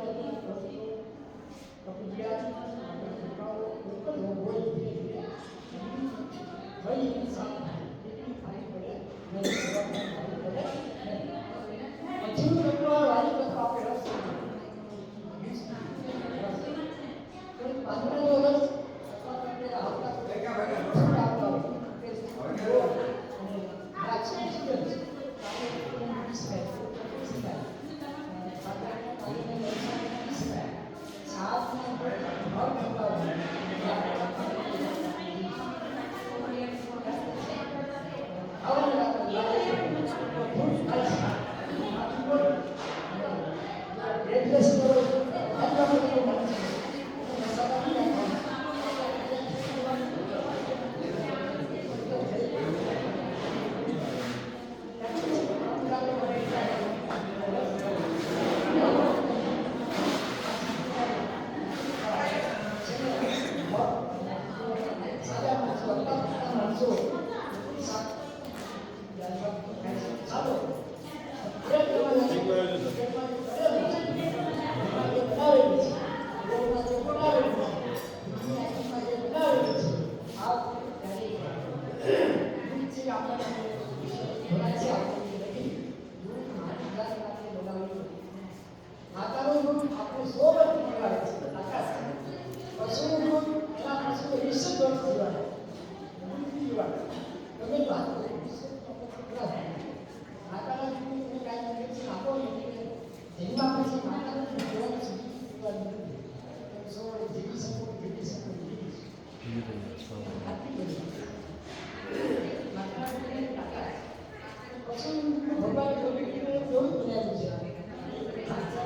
પછી ભગવાન પ્રકૃતિને કેવું બનાવ્યું છે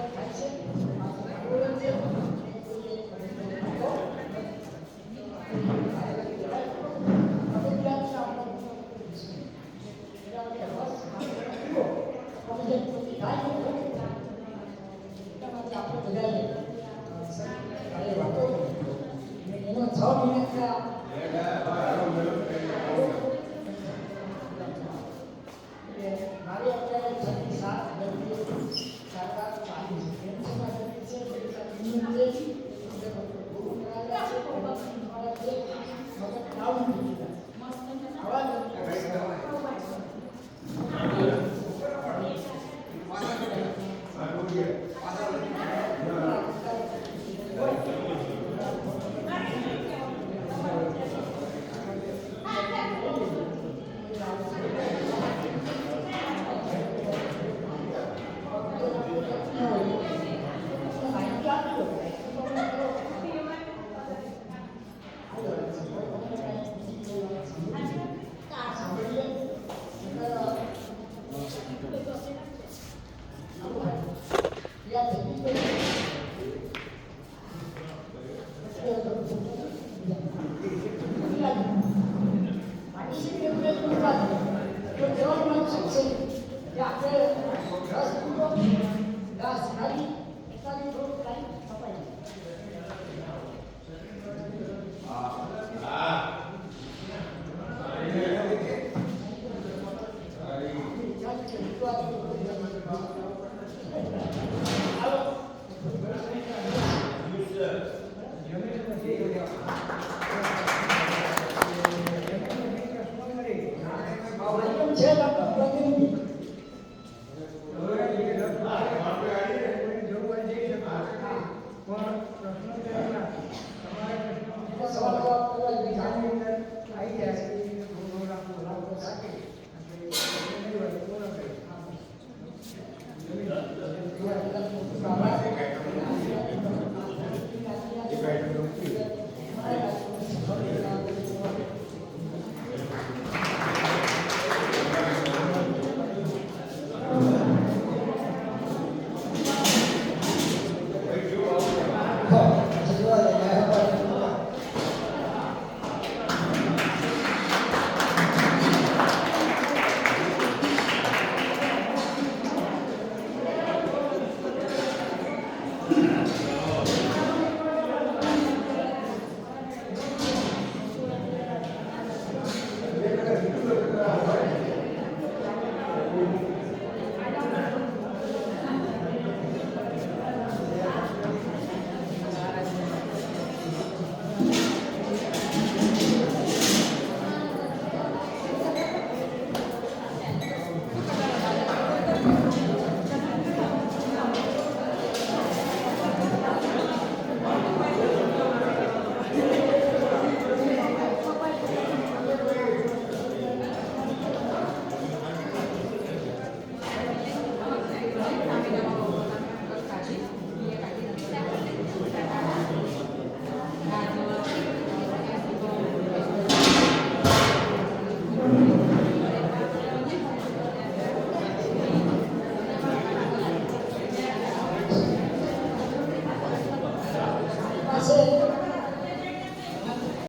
ખાય છે બોલે છે